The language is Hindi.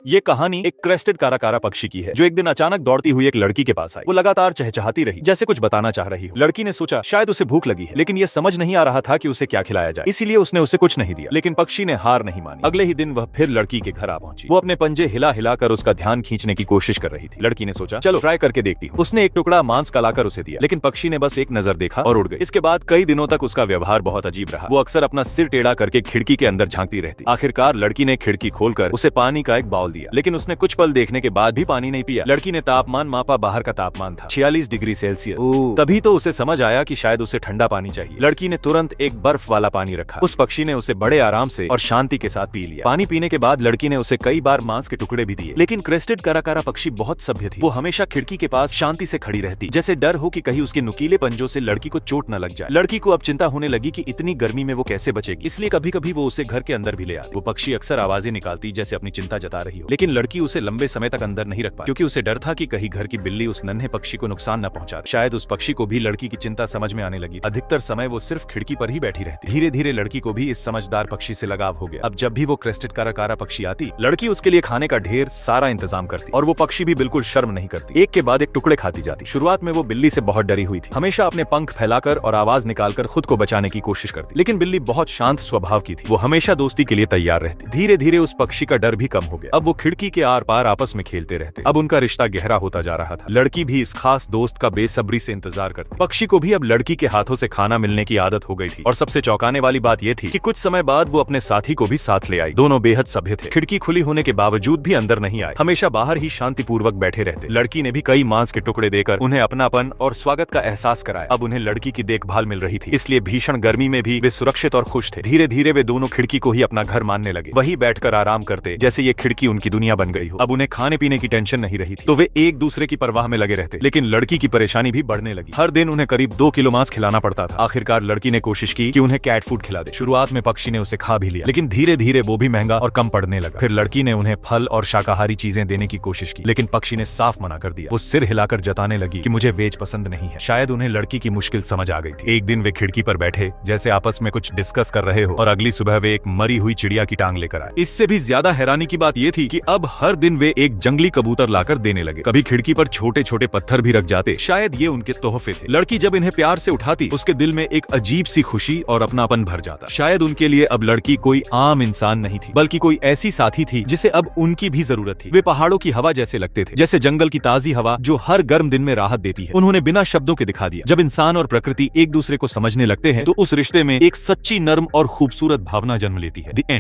ये कहानी एक क्रेस्टेड काराकारा पक्षी की है जो एक दिन अचानक दौड़ती हुई एक लड़की के पास आई। वो लगातार चहचहाती रही जैसे कुछ बताना चाह रही हो। लड़की ने सोचा शायद उसे भूख लगी है, लेकिन ये समझ नहीं आ रहा था कि उसे क्या खिलाया जाए, इसीलिए उसने उसे कुछ नहीं दिया। लेकिन पक्षी ने हार नहीं मानी। अगले ही दिन वह फिर लड़की के घर आ पहुंची। वो अपने पंजे हिला हिलाकर उसका ध्यान खींचने की कोशिश कर रही थी। लड़की ने सोचा चलो ट्राई करके देखती हूँ। उसने एक टुकड़ा मांस का लाकर उसे दिया, लेकिन पक्षी ने बस एक नजर देखा और उड़ गई। इसके बाद कई दिनों तक उसका व्यवहार बहुत अजीब रहा। वो अक्सर अपना सिर टेढ़ा करके खिड़की के अंदर झांकती रहती। आखिरकार लड़की ने खिड़की खोलकर उसे पानी का एक बाउल दिया, लेकिन उसने कुछ पल देखने के बाद भी पानी नहीं पिया। लड़की ने तापमान मापा, बाहर का तापमान था 46 डिग्री सेल्सियस। तभी तो उसे समझ आया कि शायद उसे ठंडा पानी चाहिए। लड़की ने तुरंत एक बर्फ वाला पानी रखा। उस पक्षी ने उसे बड़े आराम से और शांति के साथ पी लिया। पानी पीने के बाद लड़की ने उसे कई बार मांस के टुकड़े भी दिए। लेकिन क्रेस्टेड काराकारा पक्षी बहुत सभ्य थी। वो हमेशा खिड़की के पास शांति से खड़ी रहती, जैसे डर हो कि कहीं उसके नुकीले पंजों से लड़की को चोट न लग जाए। लड़की को अब चिंता होने लगी कि इतनी गर्मी में वो कैसे बचेगी, इसलिए कभी कभी वो उसे घर के अंदर भी ले आती। वो पक्षी अक्सर आवाजें निकालती जैसे अपनी चिंता जता रही हो, लेकिन लड़की उसे लंबे समय तक अंदर नहीं रख पाई, क्योंकि उसे डर था कि कहीं घर की बिल्ली उस नन्हे पक्षी को नुकसान न पहुंचा दे। शायद उस पक्षी को भी लड़की की चिंता समझ में आने लगी। अधिकतर समय वो सिर्फ खिड़की पर ही बैठी रहती। धीरे धीरे लड़की को भी इस समझदार पक्षी से लगाव हो गया। अब जब भी वो क्रेस्टेड काराकारा पक्षी आती, लड़की उसके लिए खाने का ढेर सारा इंतजाम करती और वो पक्षी भी बिल्कुल शर्म नहीं करती। एक के बाद एक टुकड़े खाती जाती। शुरुआत में वो बिल्ली से बहुत डरी हुई थी, हमेशा अपने पंख फैलाकर और आवाज निकालकर खुद को बचाने की कोशिश करती। लेकिन बिल्ली बहुत शांत स्वभाव की थी, वो हमेशा दोस्ती के लिए तैयार रहती। धीरे धीरे उस पक्षी का डर भी कम हो गया। अब वो खिड़की के आर पार आपस में खेलते रहते। अब उनका रिश्ता गहरा होता जा रहा था। लड़की भी इस खास दोस्त का बेसब्री से इंतजार करती। पक्षी को भी अब लड़की के हाथों से खाना मिलने की आदत हो गई थी। और सबसे चौंकाने वाली बात यह थी कि कुछ समय बाद वो अपने साथी को भी साथ ले आई। दोनों बेहद सभ्य थे। खिड़की खुली होने के बावजूद भी अंदर नहीं आए, हमेशा बाहर ही शांतिपूर्वक बैठे रहते। लड़की ने भी कई मांस के टुकड़े देकर उन्हें अपनापन और स्वागत का एहसास कराया। अब उन्हें लड़की की देखभाल मिल रही थी, इसलिए भीषण गर्मी में भी वे सुरक्षित और खुश थे। धीरे धीरे वे दोनों खिड़की को ही अपना घर मानने लगे। वही बैठकर आराम करते जैसे ये खिड़की उनकी दुनिया बन गई हो। अब उन्हें खाने पीने की टेंशन नहीं रही थी, तो वे एक दूसरे की परवाह में लगे रहते। लेकिन लड़की की परेशानी भी बढ़ने लगी। हर दिन उन्हें करीब 2 किलो मांस खिलाना पड़ता था। आखिरकार लड़की ने कोशिश की कि उन्हें कैट फूड खिला दे। शुरुआत में पक्षी ने उसे खा भी लिया, लेकिन धीरे धीरे वो भी महंगा और कम पड़ने लगा। फिर लड़की ने उन्हें फल और शाकाहारी चीजें देने की कोशिश की, लेकिन पक्षी ने साफ मना कर दिया। वो सिर हिलाकर जताने लगी कि मुझे वेज पसंद नहीं है। शायद उन्हें लड़की की मुश्किल समझ आ गई थी। एक दिन वे खिड़की पर बैठे जैसे आपस में कुछ डिस्कस कर रहे हो, और अगली सुबह वे एक मरी हुई चिड़िया की टांग लेकर आए। इससे भी ज्यादा हैरानी की बात यह थी कि अब हर दिन वे एक जंगली कबूतर लाकर देने लगे। कभी खिड़की पर छोटे छोटे पत्थर भी रख जाते, शायद ये उनके तोहफे थे। लड़की जब इन्हें प्यार से उठाती, उसके दिल में एक अजीब सी खुशी और अपनापन भर जाता। शायद उनके लिए अब लड़की कोई आम इंसान नहीं थी, बल्कि कोई ऐसी साथी थी जिसे अब उनकी भी जरूरत थी। वे पहाड़ों की हवा जैसे लगते थे, जैसे जंगल की ताजी हवा जो हर गर्म दिन में राहत देती है। उन्होंने बिना शब्दों के दिखा दिया, जब इंसान और प्रकृति एक दूसरे को समझने लगते हैं तो उस रिश्ते में एक सच्ची, नर्म और खूबसूरत भावना जन्म लेती है। The end.